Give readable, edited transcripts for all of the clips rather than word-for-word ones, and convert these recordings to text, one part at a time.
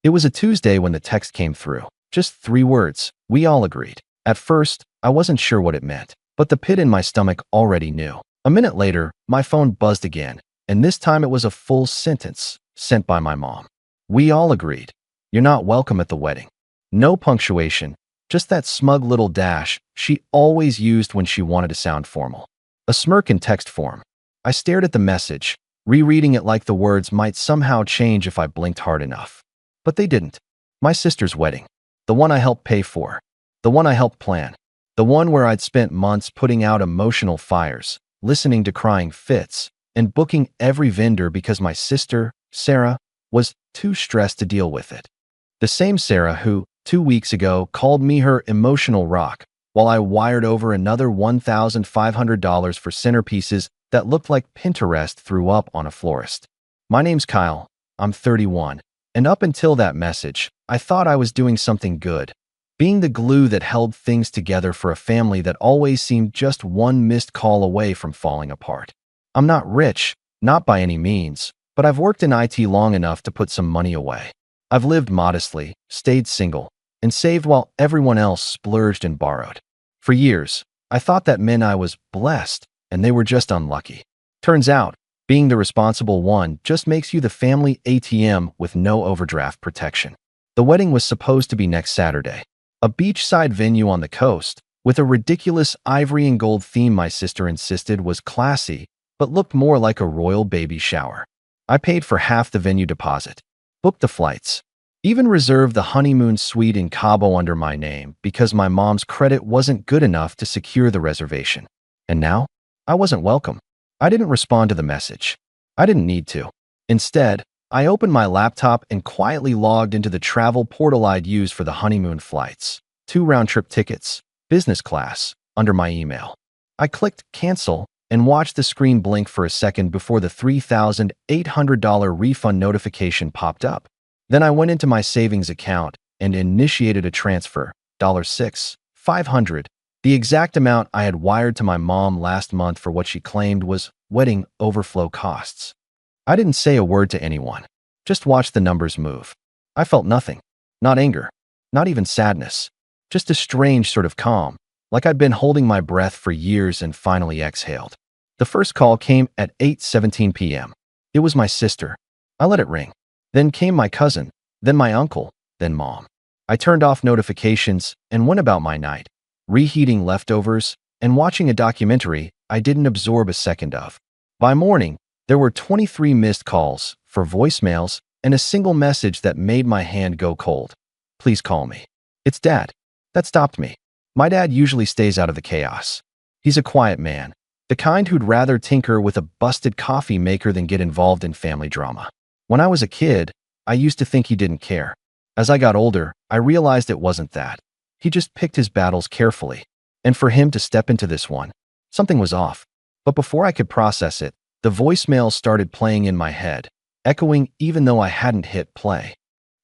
It was a Tuesday when the text came through. Just 3 words. We all agreed. At first, I wasn't sure what it meant, but the pit in my stomach already knew. A minute later, my phone buzzed again, and this time it was a full sentence sent by my mom. We all agreed. You're not welcome at the wedding. No punctuation, just that smug little dash she always used when she wanted to sound formal. A smirk in text form. I stared at the message, rereading it like the words might somehow change if I blinked hard enough. But they didn't. My sister's wedding. The one I helped pay for. The one I helped plan. The one where I'd spent months putting out emotional fires, listening to crying fits, and booking every vendor because my sister, Sarah, was too stressed to deal with it. The same Sarah who, 2 weeks ago, called me her emotional rock, while I wired over another $1,500 for centerpieces that looked like Pinterest threw up on a florist. My name's Kyle. I'm 31. And up until that message, I thought I was doing something good, being the glue that held things together for a family that always seemed just one missed call away from falling apart. I'm not rich, not by any means, but I've worked in IT long enough to put some money away. I've lived modestly, stayed single, and saved while everyone else splurged and borrowed. For years, I thought that meant I was blessed, and they were just unlucky. Turns out, being the responsible one just makes you the family ATM with no overdraft protection. The wedding was supposed to be next Saturday. A beachside venue on the coast, with a ridiculous ivory and gold theme my sister insisted was classy, but looked more like a royal baby shower. I paid for half the venue deposit, booked the flights, even reserved the honeymoon suite in Cabo under my name because my mom's credit wasn't good enough to secure the reservation. And now, I wasn't welcome. I didn't respond to the message. I didn't need to. Instead, I opened my laptop and quietly logged into the travel portal I'd used for the honeymoon flights. 2 round-trip tickets, business class, under my email. I clicked cancel and watched the screen blink for a second before the $3,800 refund notification popped up. Then I went into my savings account and initiated a transfer, $6,500, the exact amount I had wired to my mom last month for what she claimed was wedding overflow costs. I didn't say a word to anyone, just watched the numbers move. I felt nothing, not anger, not even sadness, just a strange sort of calm, like I'd been holding my breath for years and finally exhaled. The first call came at 8:17 p.m. It was my sister. I let it ring. Then came my cousin, then my uncle, then mom. I turned off notifications and went about my night, reheating leftovers and watching a documentary I didn't absorb a second of. By morning, there were 23 missed calls, 4 voicemails, and a single message that made my hand go cold. Please call me. It's Dad. That stopped me. My dad usually stays out of the chaos. He's a quiet man, the kind who'd rather tinker with a busted coffee maker than get involved in family drama. When I was a kid, I used to think he didn't care. As I got older, I realized it wasn't that. He just picked his battles carefully. And for him to step into this one, something was off. But before I could process it, the voicemail started playing in my head, echoing even though I hadn't hit play.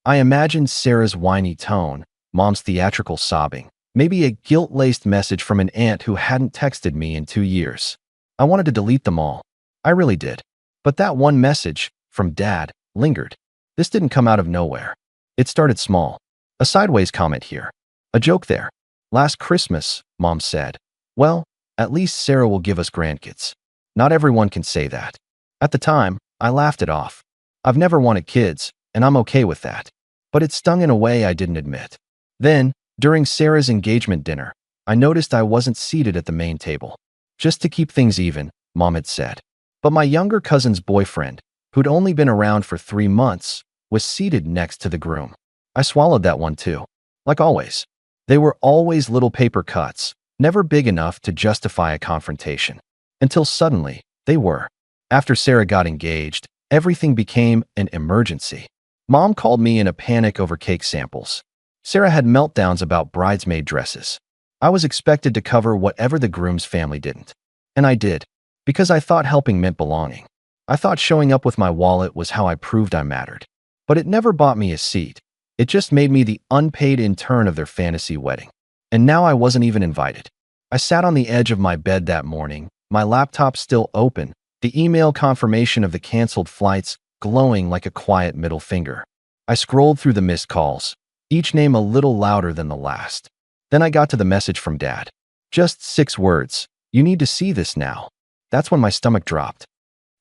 I imagined Sarah's whiny tone, Mom's theatrical sobbing, maybe a guilt-laced message from an aunt who hadn't texted me in 2 years. I wanted to delete them all. I really did. But that one message, from Dad, lingered. This didn't come out of nowhere. It started small. A sideways comment here. A joke there. Last Christmas, Mom said, "Well, at least Sarah will give us grandkids." Not everyone can say that. At the time, I laughed it off. I've never wanted kids, and I'm okay with that. But it stung in a way I didn't admit. Then, during Sarah's engagement dinner, I noticed I wasn't seated at the main table. Just to keep things even, Mom had said. But my younger cousin's boyfriend, who'd only been around for 3 months, was seated next to the groom. I swallowed that one too. Like always. They were always little paper cuts, never big enough to justify a confrontation. Until suddenly, they were. After Sarah got engaged, everything became an emergency. Mom called me in a panic over cake samples. Sarah had meltdowns about bridesmaid dresses. I was expected to cover whatever the groom's family didn't. And I did, because I thought helping meant belonging. I thought showing up with my wallet was how I proved I mattered. But it never bought me a seat. It just made me the unpaid intern of their fantasy wedding. And now I wasn't even invited. I sat on the edge of my bed that morning, my laptop still open, the email confirmation of the canceled flights glowing like a quiet middle finger. I scrolled through the missed calls, each name a little louder than the last. Then I got to the message from Dad. Just 6 words. You need to see this now. That's when my stomach dropped.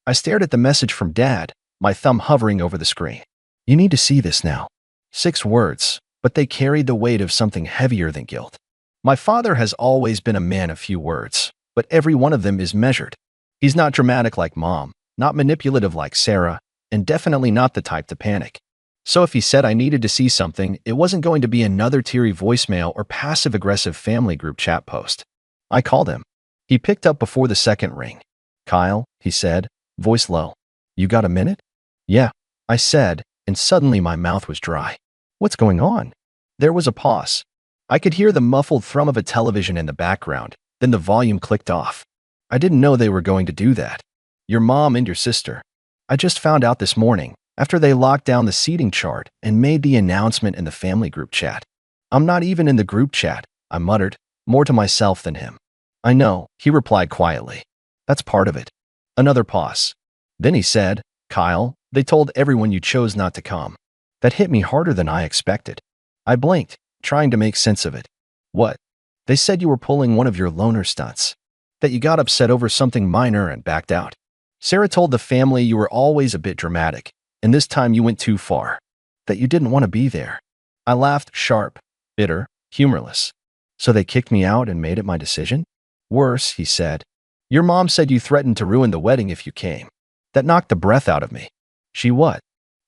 I stared at the message from Dad, my thumb hovering over the screen. You need to see this now. 6 words, but they carried the weight of something heavier than guilt. My father has always been a man of few words, but every one of them is measured. He's not dramatic like Mom, not manipulative like Sarah, and definitely not the type to panic. So if he said I needed to see something, it wasn't going to be another teary voicemail or passive-aggressive family group chat post. I called him. He picked up before the second ring. Kyle, he said, voice low. You got a minute? Yeah, I said, and suddenly my mouth was dry. What's going on? There was a pause. I could hear the muffled thrum of a television in the background, then the volume clicked off. I didn't know they were going to do that. Your mom and your sister. I just found out this morning, after they locked down the seating chart and made the announcement in the family group chat. I'm not even in the group chat, I muttered, more to myself than him. I know, he replied quietly. That's part of it. Another pause. Then he said, Kyle, they told everyone you chose not to come. That hit me harder than I expected. I blinked, trying to make sense of it. What? They said you were pulling one of your loner stunts. That you got upset over something minor and backed out. Sarah told the family you were always a bit dramatic, and this time you went too far. That you didn't want to be there. I laughed, sharp, bitter, humorless. So they kicked me out and made it my decision? Worse, he said. Your mom said you threatened to ruin the wedding if you came. That knocked the breath out of me. She what?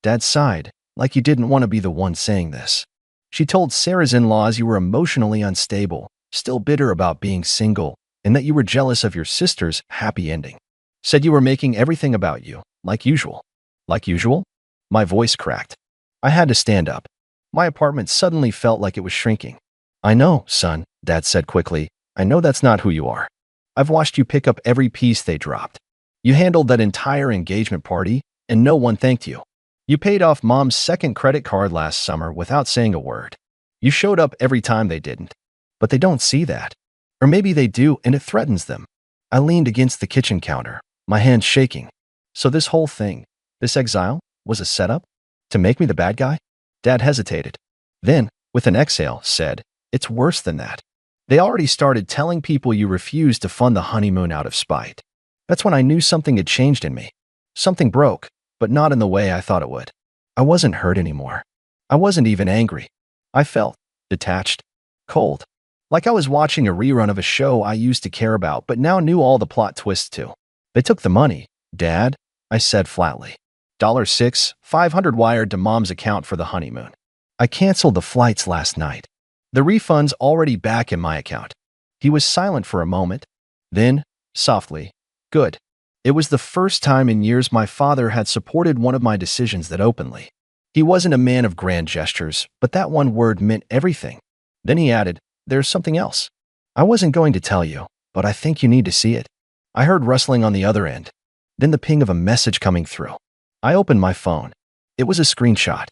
Dad sighed, like you didn't want to be the one saying this. She told Sarah's in-laws you were emotionally unstable, still bitter about being single, and that you were jealous of your sister's happy ending. Said you were making everything about you, like usual. Like usual? My voice cracked. I had to stand up. My apartment suddenly felt like it was shrinking. I know, son, Dad said quickly. I know that's not who you are. I've watched you pick up every piece they dropped. You handled that entire engagement party, and no one thanked you. You paid off Mom's second credit card last summer without saying a word. You showed up every time they didn't. But they don't see that. Or maybe they do, and it threatens them. I leaned against the kitchen counter, my hands shaking. So this whole thing, this exile, was a setup? To make me the bad guy? Dad hesitated. Then, with an exhale, said, It's worse than that. They already started telling people you refused to fund the honeymoon out of spite. That's when I knew something had changed in me. Something broke, but not in the way I thought it would. I wasn't hurt anymore. I wasn't even angry. I felt detached, cold. Like I was watching a rerun of a show I used to care about but now knew all the plot twists too. They took the money, Dad, I said flatly. $6,500 wired to Mom's account for the honeymoon. I canceled the flights last night. The refund's already back in my account. He was silent for a moment. Then, softly, good. It was the first time in years my father had supported one of my decisions that openly. He wasn't a man of grand gestures, but that one word meant everything. Then he added, There's something else. I wasn't going to tell you, but I think you need to see it. I heard rustling on the other end. Then the ping of a message coming through. I opened my phone. It was a screenshot.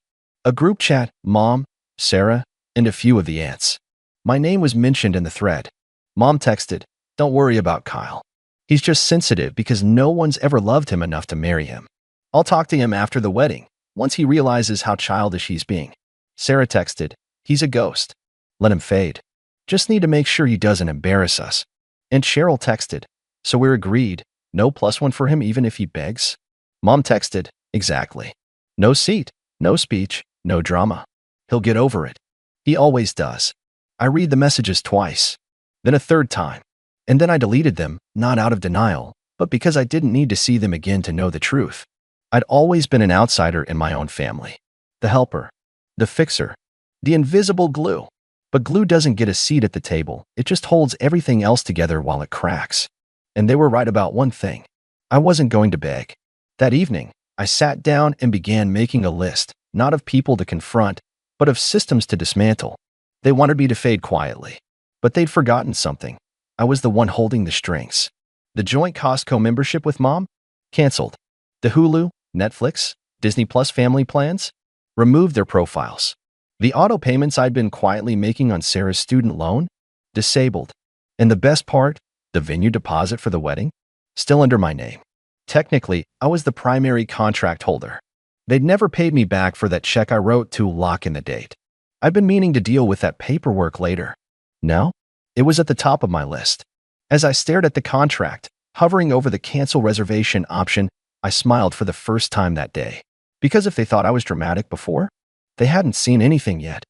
A group chat, Mom, Sarah, and a few of the aunts. My name was mentioned in the thread. Mom texted, Don't worry about Kyle. He's just sensitive because no one's ever loved him enough to marry him. I'll talk to him after the wedding, once he realizes how childish he's being. Sarah texted, He's a ghost. Let him fade. Just need to make sure he doesn't embarrass us. And Cheryl texted, So we're agreed, no +1 for him even if he begs? Mom texted, Exactly. No seat, no speech, no drama. He'll get over it. He always does. I read the messages twice, then a third time, and then I deleted them, not out of denial, but because I didn't need to see them again to know the truth. I'd always been an outsider in my own family. The helper, the fixer, the invisible glue. But glue doesn't get a seat at the table, it just holds everything else together while it cracks. And they were right about one thing. I wasn't going to beg. That evening, I sat down and began making a list, not of people to confront, but of systems to dismantle. They wanted me to fade quietly. But they'd forgotten something. I was the one holding the strings. The joint Costco membership with Mom? Canceled. The Hulu, Netflix, Disney Plus family plans? Removed their profiles. The auto payments I'd been quietly making on Sarah's student loan? Disabled. And the best part, the venue deposit for the wedding? Still under my name. Technically, I was the primary contract holder. They'd never paid me back for that check I wrote to lock in the date. I'd been meaning to deal with that paperwork later. No? It was at the top of my list. As I stared at the contract, hovering over the cancel reservation option, I smiled for the first time that day. Because if they thought I was dramatic before, they hadn't seen anything yet.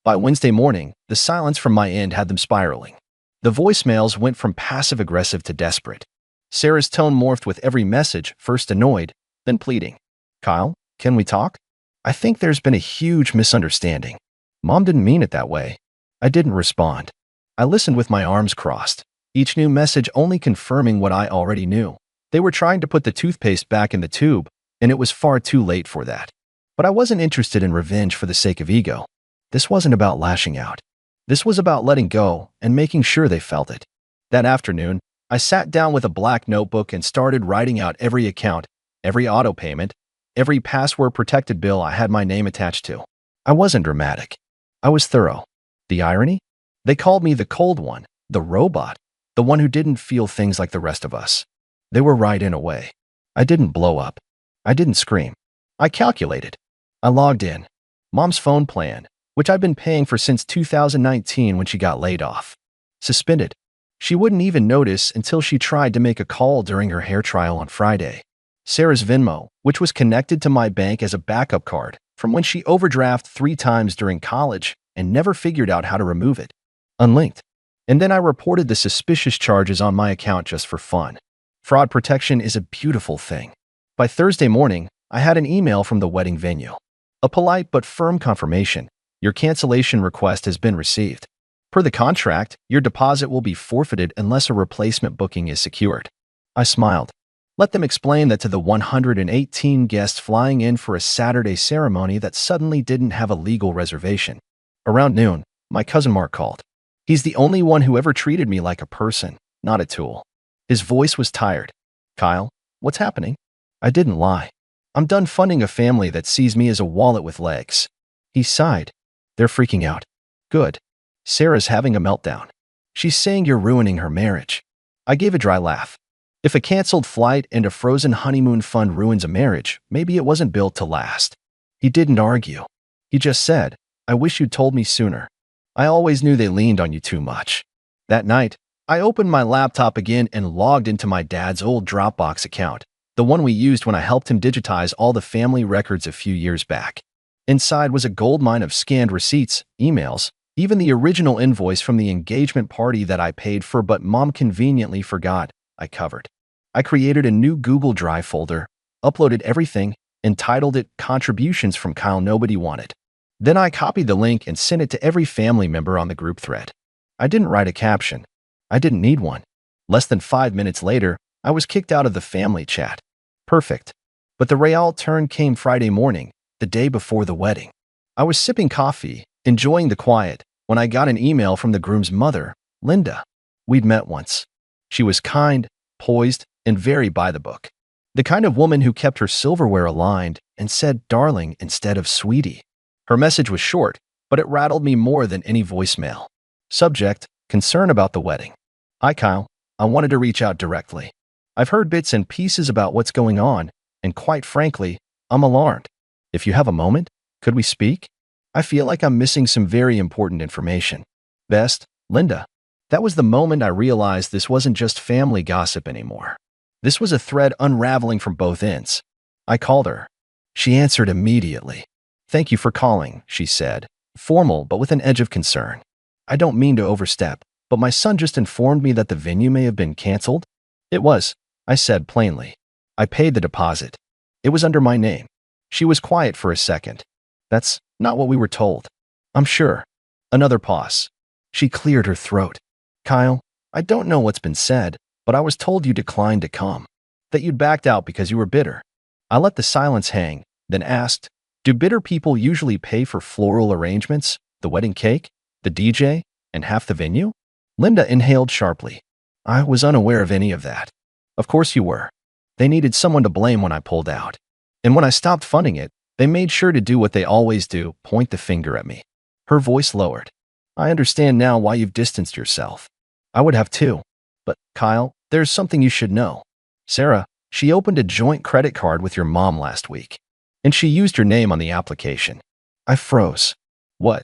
By Wednesday morning, the silence from my end had them spiraling. The voicemails went from passive-aggressive to desperate. Sarah's tone morphed with every message, first annoyed, then pleading. Kyle, can we talk? I think there's been a huge misunderstanding. Mom didn't mean it that way. I didn't respond. I listened with my arms crossed, each new message only confirming what I already knew. They were trying to put the toothpaste back in the tube, and it was far too late for that. But I wasn't interested in revenge for the sake of ego. This wasn't about lashing out. This was about letting go and making sure they felt it. That afternoon, I sat down with a black notebook and started writing out every account, every auto payment, every password-protected bill I had my name attached to. I wasn't dramatic. I was thorough. The irony? They called me the cold one, the robot, the one who didn't feel things like the rest of us. They were right in a way. I didn't blow up. I didn't scream. I calculated. I logged in. Mom's phone plan, which I'd been paying for since 2019 when she got laid off. Suspended. She wouldn't even notice until she tried to make a call during her hair trial on Friday. Sarah's Venmo, which was connected to my bank as a backup card from when she overdrafted 3 times during college and never figured out how to remove it. Unlinked. And then I reported the suspicious charges on my account just for fun. Fraud protection is a beautiful thing. By Thursday morning, I had an email from the wedding venue. A polite but firm confirmation. Your cancellation request has been received. Per the contract, your deposit will be forfeited unless a replacement booking is secured. I smiled. Let them explain that to the 118 guests flying in for a Saturday ceremony that suddenly didn't have a legal reservation. Around noon, my cousin Mark called. He's the only one who ever treated me like a person, not a tool. His voice was tired. Kyle, what's happening? I didn't lie. I'm done funding a family that sees me as a wallet with legs. He sighed. They're freaking out. Good. Sarah's having a meltdown. She's saying you're ruining her marriage. I gave a dry laugh. If a canceled flight and a frozen honeymoon fund ruins a marriage, maybe it wasn't built to last. He didn't argue. He just said, I wish you'd told me sooner. I always knew they leaned on you too much. That night, I opened my laptop again and logged into my dad's old Dropbox account, the one we used when I helped him digitize all the family records a few years back. Inside was a goldmine of scanned receipts, emails, even the original invoice from the engagement party that I paid for but Mom conveniently forgot I covered. I created a new Google Drive folder, uploaded everything, and titled it Contributions from Kyle Nobody Wanted. Then I copied the link and sent it to every family member on the group thread. I didn't write a caption. I didn't need one. Less than 5 minutes later, I was kicked out of the family chat. Perfect. But the real turn came Friday morning, the day before the wedding. I was sipping coffee, enjoying the quiet, when I got an email from the groom's mother, Linda. We'd met once. She was kind, poised, and very by the book. The kind of woman who kept her silverware aligned and said darling instead of sweetie. Her message was short, but it rattled me more than any voicemail. Subject, concern about the wedding. Hi Kyle, I wanted to reach out directly. I've heard bits and pieces about what's going on, and quite frankly, I'm alarmed. If you have a moment, could we speak? I feel like I'm missing some very important information. Best, Linda. That was the moment I realized this wasn't just family gossip anymore. This was a thread unraveling from both ends. I called her. She answered immediately. Thank you for calling, she said, formal but with an edge of concern. I don't mean to overstep, but my son just informed me that the venue may have been canceled. It was, I said plainly. I paid the deposit. It was under my name. She was quiet for a second. That's not what we were told. I'm sure. Another pause. She cleared her throat. Kyle, I don't know what's been said, but I was told you declined to come. That you'd backed out because you were bitter. I let the silence hang, then asked, do bitter people usually pay for floral arrangements, the wedding cake, the DJ, and half the venue? Linda inhaled sharply. I was unaware of any of that. Of course you were. They needed someone to blame when I pulled out. And when I stopped funding it, they made sure to do what they always do, point the finger at me. Her voice lowered. I understand now why you've distanced yourself. I would have too. But, Kyle, there's something you should know. Sarah, she opened a joint credit card with your mom last week. And she used your name on the application. I froze. What?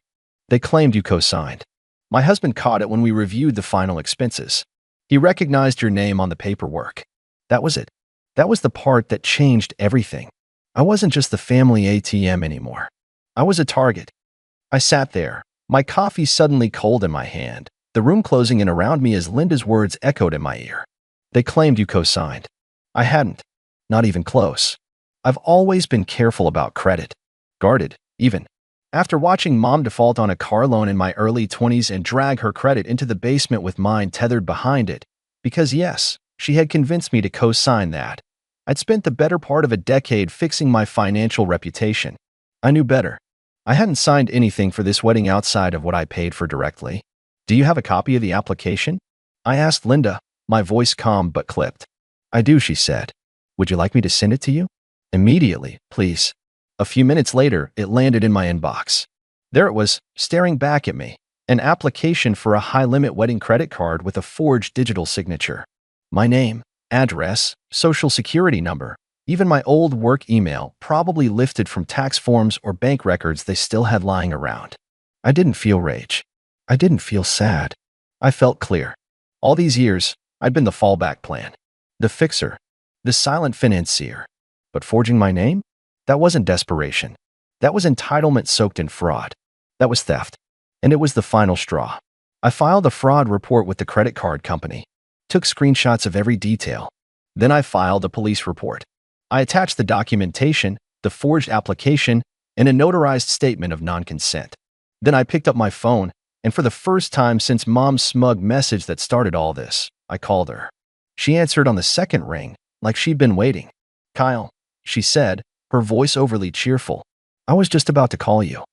They claimed you co-signed. My husband caught it when we reviewed the final expenses. He recognized your name on the paperwork. That was it. That was the part that changed everything. I wasn't just the family ATM anymore. I was a target. I sat there, my coffee suddenly cold in my hand, the room closing in around me as Linda's words echoed in my ear. They claimed you co-signed. I hadn't. Not even close. I've always been careful about credit. Guarded, even. After watching Mom default on a car loan in my early 20s and drag her credit into the basement with mine tethered behind it, because yes, she had convinced me to co-sign that, I'd spent the better part of a decade fixing my financial reputation. I knew better. I hadn't signed anything for this wedding outside of what I paid for directly. Do you have a copy of the application? I asked Linda, my voice calm but clipped. I do, she said. Would you like me to send it to you? Immediately, please. A few minutes later, it landed in my inbox. There it was, staring back at me. An application for a high-limit wedding credit card with a forged digital signature. My name, address, social security number, even my old work email, probably lifted from tax forms or bank records they still had lying around. I didn't feel rage. I didn't feel sad. I felt clear. All these years, I'd been the fallback plan. The fixer. The silent financier. But forging my name? That wasn't desperation. That was entitlement soaked in fraud. That was theft. And it was the final straw. I filed a fraud report with the credit card company. Took screenshots of every detail. Then I filed a police report. I attached the documentation, the forged application, and a notarized statement of non-consent. Then I picked up my phone, and for the first time since Mom's smug message that started all this, I called her. She answered on the second ring, like she'd been waiting. Kyle, she said, her voice overly cheerful. I was just about to call you.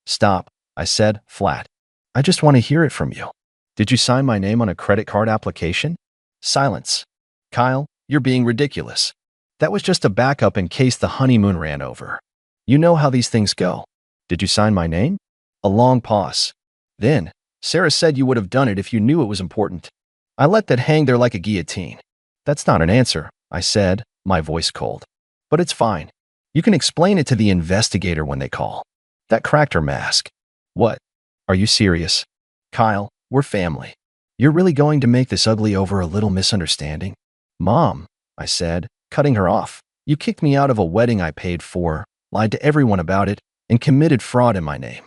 Stop, I said, flat. I just want to hear it from you. Did you sign my name on a credit card application? Silence. Kyle, you're being ridiculous. That was just a backup in case the honeymoon ran over. You know how these things go. Did you sign my name? A long pause. Then, Sarah said you would have done it if you knew it was important. I let that hang there like a guillotine. That's not an answer, I said, my voice cold. But it's fine. You can explain it to the investigator when they call. That cracked her mask. What? Are you serious? Kyle, we're family. You're really going to make this ugly over a little misunderstanding? Mom, I said, cutting her off. You kicked me out of a wedding I paid for, lied to everyone about it, and committed fraud in my name.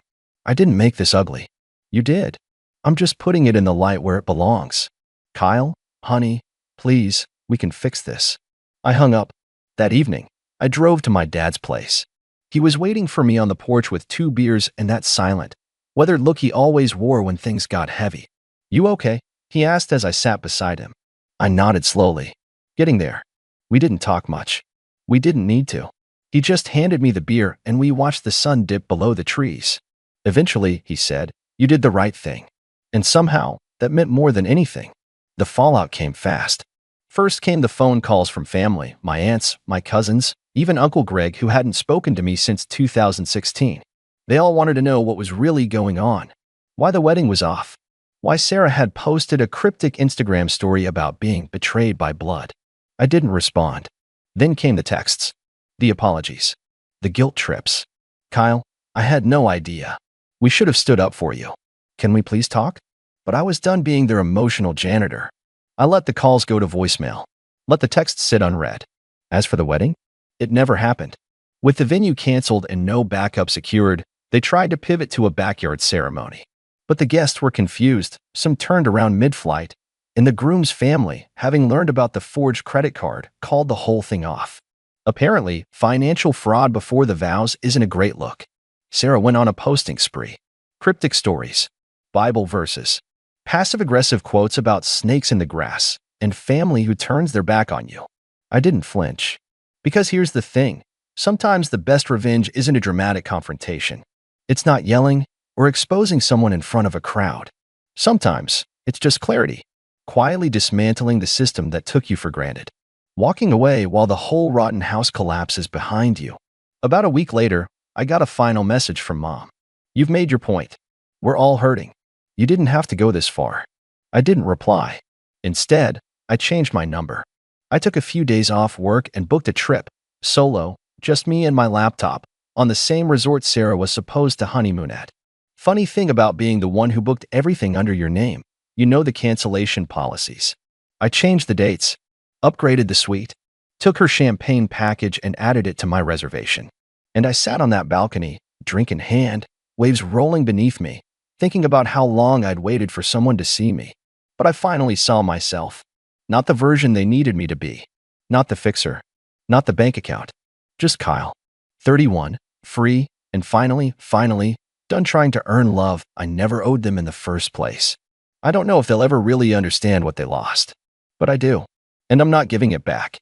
I didn't make this ugly. You did. I'm just putting it in the light where it belongs. Kyle, honey, please, we can fix this. I hung up. That evening, I drove to my dad's place. He was waiting for me on the porch with 2 beers and that silent, weathered look he always wore when things got heavy. You okay? He asked as I sat beside him. I nodded slowly. Getting there. We didn't talk much. We didn't need to. He just handed me the beer and we watched the sun dip below the trees. Eventually, he said, you did the right thing. And somehow, that meant more than anything. The fallout came fast. First came the phone calls from family, my aunts, my cousins, even Uncle Greg, who hadn't spoken to me since 2016. They all wanted to know what was really going on, why the wedding was off, why Sarah had posted a cryptic Instagram story about being betrayed by blood. I didn't respond. Then came the texts, the apologies, the guilt trips. Kyle, I had no idea. We should have stood up for you. Can we please talk? But I was done being their emotional janitor. I let the calls go to voicemail, let the texts sit unread. As for the wedding, it never happened. With the venue canceled and no backup secured, they tried to pivot to a backyard ceremony. But the guests were confused, some turned around mid-flight, and the groom's family, having learned about the forged credit card, called the whole thing off. Apparently, financial fraud before the vows isn't a great look. Sarah went on a posting spree. Cryptic stories, Bible verses, passive-aggressive quotes about snakes in the grass, and family who turns their back on you. I didn't flinch. Because here's the thing. Sometimes the best revenge isn't a dramatic confrontation. It's not yelling or exposing someone in front of a crowd. Sometimes it's just clarity, quietly dismantling the system that took you for granted. Walking away while the whole rotten house collapses behind you. About a week later, I got a final message from Mom. You've made your point. We're all hurting. You didn't have to go this far. I didn't reply. Instead, I changed my number. I took a few days off work and booked a trip, solo, Just me and my laptop, on the same resort Sarah was supposed to honeymoon at. Funny thing about being the one who booked everything under your name, you know the cancellation policies. I changed the dates, upgraded the suite, took her champagne package and added it to my reservation. And I sat on that balcony, drink in hand, waves rolling beneath me, thinking about how long I'd waited for someone to see me. But I finally saw myself. Not the version they needed me to be. Not the fixer. Not the bank account. Just Kyle. 31, free, and finally, done trying to earn love I never owed them in the first place. I don't know if they'll ever really understand what they lost. But I do. And I'm not giving it back.